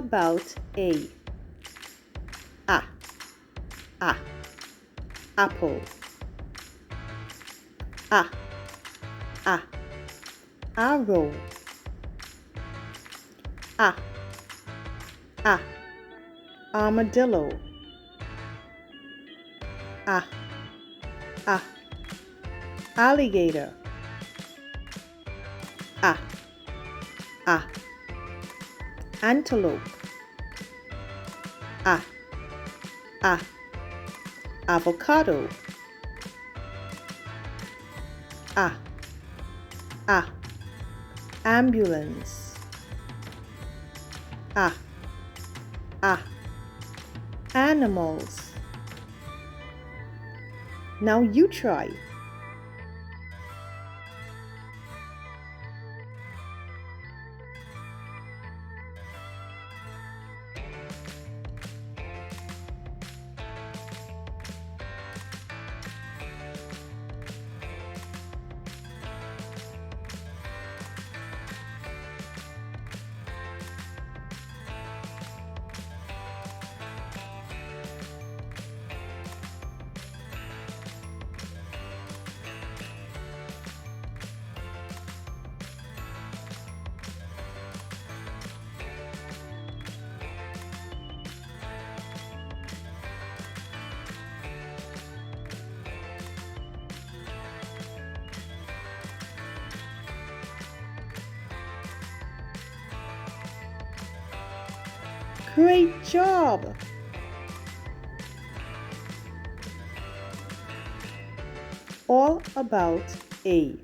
about a. A. Apple. A. Arrow. A. Armadillo. A. Alligator. A. Antelope. A. Avocado. A. Ambulance. A. Animals. Now you try. Great job! All about A.